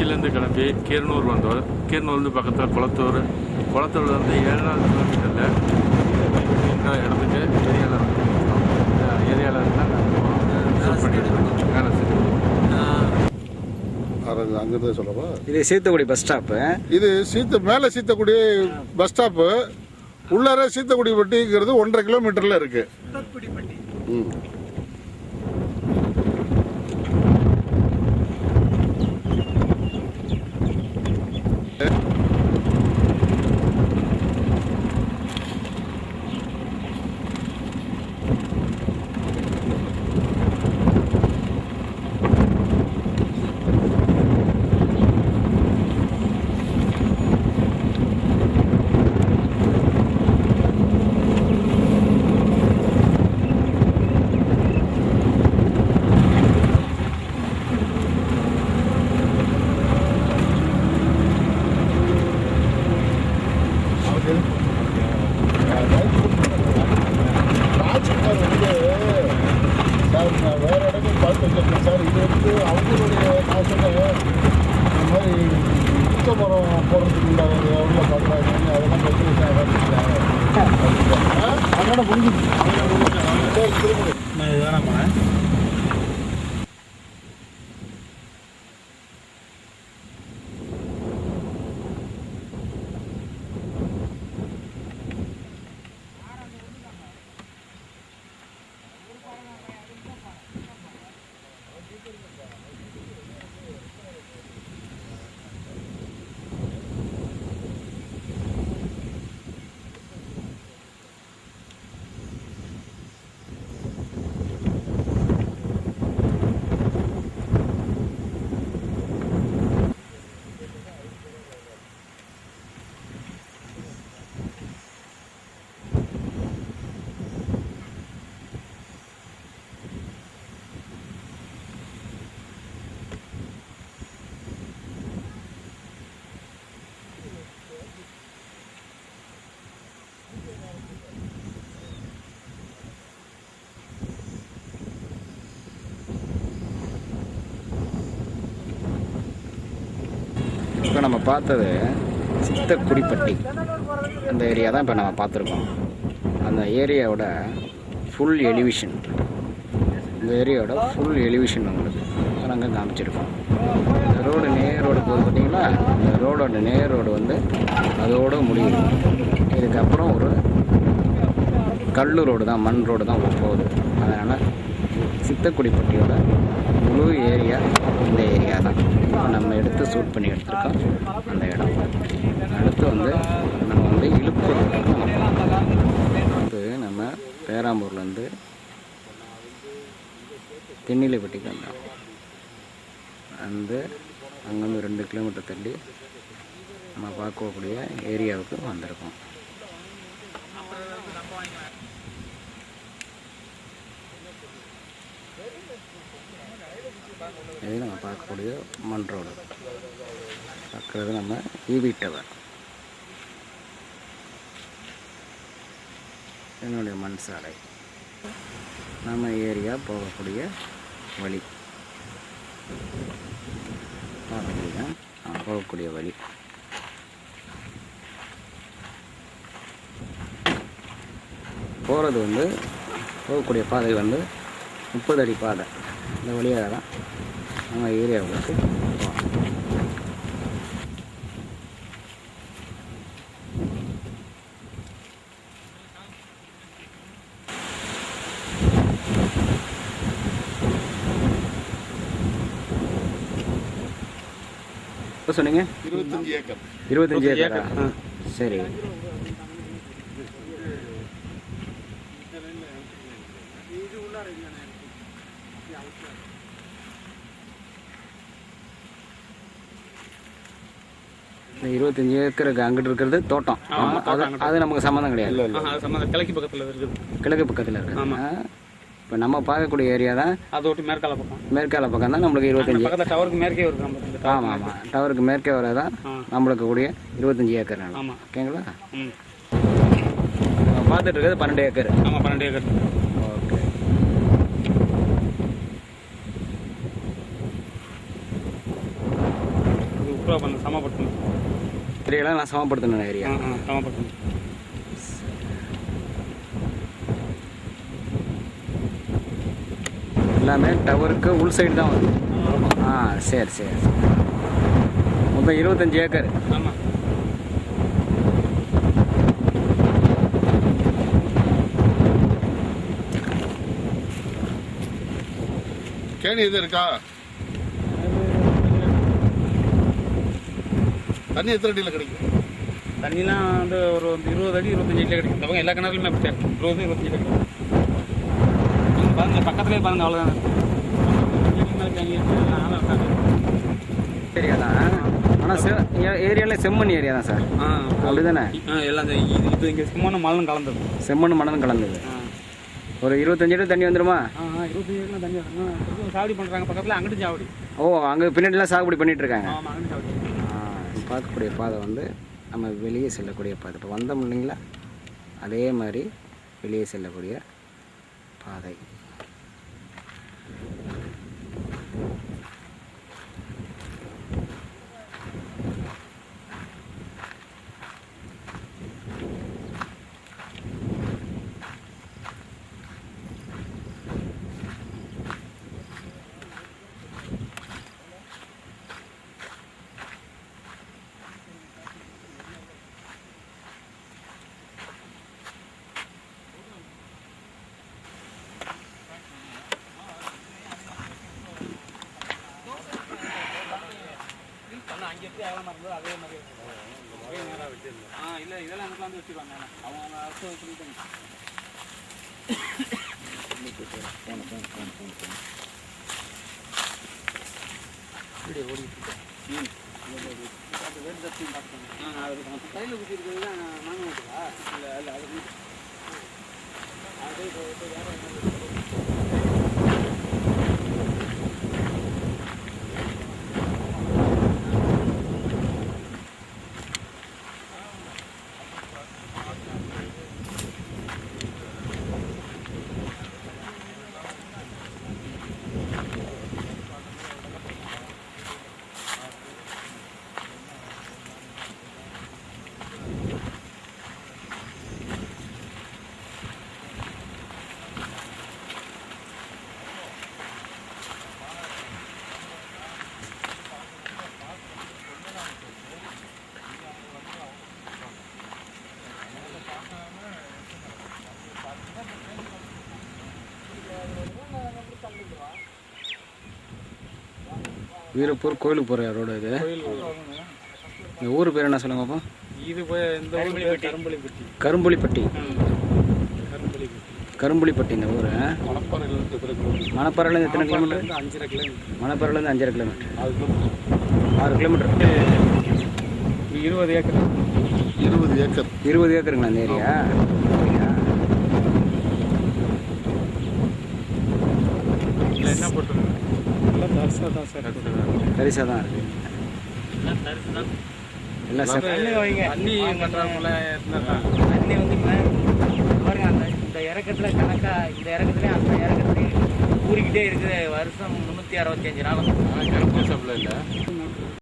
திருச்சியிலேருந்து கிளம்பி கீரனூர் வந்தோம். கீரனூர்லேருந்து பக்கத்தில் குளத்தூர்லேருந்து 7 கிலோமீட்டரில் இந்த இடத்துக்கு ஏரியாவில் இருந்தால் நாங்கள் பண்ணிட்டு இருக்கோம். வேலை செஞ்சு அங்கிருந்து சொல்லவா? இது சீத்தக்குடி பஸ் ஸ்டாப்பு. இது மேலே சீத்தக்குடி பஸ் ஸ்டாப்பு. உள்ளார சீத்தக்குடி பட்டிங்கிறது 1.5 கிலோமீட்டரில் இருக்கு. வேற இடங்கள் பார்த்து வச்சிருக்கேன் சார். இது வந்து அவங்களுடைய காசுல இந்த மாதிரி உச்ச மரம் போடுறதுக்கு உண்டான எவ்வளோ பார்க்குறாங்க அதெல்லாம் வச்சு அதோட முடிஞ்சிச்சு. இதுதானம்மா இப்போ நம்ம பார்த்தது சித்தக்குடிப்பட்டி அந்த ஏரியா தான் இப்போ நம்ம பார்த்துருக்கோம். அந்த ஏரியாவோட ஃபுல் எலிவேஷன், இந்த ஏரியாவோட ஃபுல் எலிவேஷன் உங்களுக்கு நாங்கள் காமிச்சிருக்கோம். இந்த ரோடு நேரோடு போகுது பார்த்தீங்களா? இந்த ரோடோட நேரோடு வந்து அதோடு முடியுது. இதுக்கப்புறம் ஒரு கல் ரோடு தான், மண் ரோடு தான் போகுது. அதனால் சித்தக்குடிப்பட்டியோட முழு ஏரியா இந்த ஏரியா தான். நம்ம எடுத்து ஷூட் பண்ணி எடுத்துருக்கோம் அந்த இடம். அடுத்து வந்து நம்ம வந்து இழுப்பூர் வந்து நம்ம பேராம்பூர்லேருந்து தென்னிலைப்பட்டிக்கு வந்தோம். அங்கேருந்து 2 கிலோமீட்டர் தள்ளி நம்ம பார்க்கக்கூடிய ஏரியாவுக்கு வந்திருக்கோம். இது நம்ம பார்க்கக்கூடிய மண் ரோடு. பார்க்குறது நம்ம ஈவி டவர், என்னுடைய மண் சாலை, நம்ம ஏரியா போகக்கூடிய வழி பார்க்கக்கூடிய போகக்கூடிய வழி. போகிறது வந்து போகக்கூடிய பாதை வந்து 30 அடி பாதை. இந்த வழியாக தான் நம்ம ஏரியாவுக்கு போகலாம். இப்போ சொன்னீங்க 25 ஏக்கர். 25 ஏக்கரா? சரி. இந்த 25 ஏக்கருக்கு அங்கிட்டு இருக்கிறது தோட்டம். அது நமக்கு சம்மந்தம் கிடையாது. கிழக்கு பக்கத்தில் இருக்குது. கிழக்கு பக்கத்தில் இருக்குது. இப்போ நம்ம பார்க்கக்கூடிய ஏரியா தான் அதோட்டு மேற்கால பக்கம். மேற்கால பக்கம் தான் நம்மளுக்கு 25. பக்கத்தில் டவருக்கு மேற்கே வருது. ஆமாம் ஆமாம், டவருக்கு மேற்கே வரதான் நம்மளுக்கு கூடிய 25 ஏக்கர். ஆமாம், ஓகேங்களா? நம்ம பார்த்துட்டு இருக்கிறது 12 ஏக்கர். ஆமாம், 12 ஏக்கர். ஓகே. ஏரியாலாம் நான் சமப்படுத்தணும் ஏரியா. சமப்படுத்தணும். எல்லாமே டவருக்கு உள் சைடு தான் வருது. சரி சரி. மொத்தம் 25 ஏக்கர். ஆமாம். கேணி எது இருக்கா? தண்ணி எத்தனை அடியில் கிடைக்கும்? தண்ணிலாம் வந்து ஒரு 20 அடி 25 அடியில் கிடைக்கும். அவங்க எல்லா கிணறுலையுமே அப்படி 20 25 கிடைக்கும். நீங்கள் பாருங்கள், பக்கத்துலேயே பாருங்கள், அவ்வளோதான். ஏரியா தான். ஆனால் ஏரியாவில் செம்மண் ஏரியா தான் சார். அப்படி தானே? எல்லாம் இது இங்கே சும்மான மணலும் கலந்தது. செம்மண் மணலும் கலந்தது. ஒரு 25 அடி தண்ணி வந்துடுமா? 25 அடிலாம் தண்ணி வரும். சாவடி பண்ணுறாங்க பக்கத்தில், அங்கிட்டு சாவடி. அங்கே பின்னாடிலாம் சாகுபடி பண்ணிட்டு இருக்காங்க. ஆமாம், அங்கிட்டு சாவடி. பார்க்கக்கூடிய பாதை வந்து நம்ம வெளியே செல்லக்கூடிய பாதை. இப்போ வந்தோம் இல்லைங்களா, அதே மாதிரி வெளியே செல்லக்கூடிய பாதை. அங்கே எப்படி அகலமாக இருந்ததோ அதே மாதிரி இல்லை, இதெல்லாம் அங்கே வந்து வச்சுருவாங்க. அவங்க அரசு சொல்லிட்டாங்க. இப்படி ஓடிட்டு கையில் குத்தி இருக்கிறது தான் நாங்கள் ஓட்டுவா. இல்லை இல்லை, அது வேறு. வீரப்பூர் கோயிலுக்கு போகிற ரோடு இது. இந்த ஊர் பேர் என்ன சொல்லுங்க அப்போ? இது போய் இந்த கரும்புலிப்பட்டி. கரும்புலிப்பட்டி. கரும்புலிப்பட்டி இந்த ஊர். மணப்பாறையிலேருந்து எத்தனை கிலோமீட்டர்? 5.5 கிலோமீட்டர். மணப்பாறையிலேருந்து 5.5 கிலோமீட்டர். 6 கிலோமீட்டர். 20 ஏக்கர். 20 ஏக்கருங்களா இந்த ஏரியா? என்ன போட்டுருங்க? எல்லாம் தரிசாக தான் சார். தரிசாக தான் இருக்குது. எல்லாம் சார் தண்ணி பண்ணுறவங்கள தண்ணி வந்து பாருங்க, அந்த இந்த இறக்கத்தில் கணக்காக இந்த இறக்கத்துலேயே அந்த இறக்கத்துலேயே ஊறிக்கிட்டே இருக்குது. வருஷம் 365 நாள். இல்லை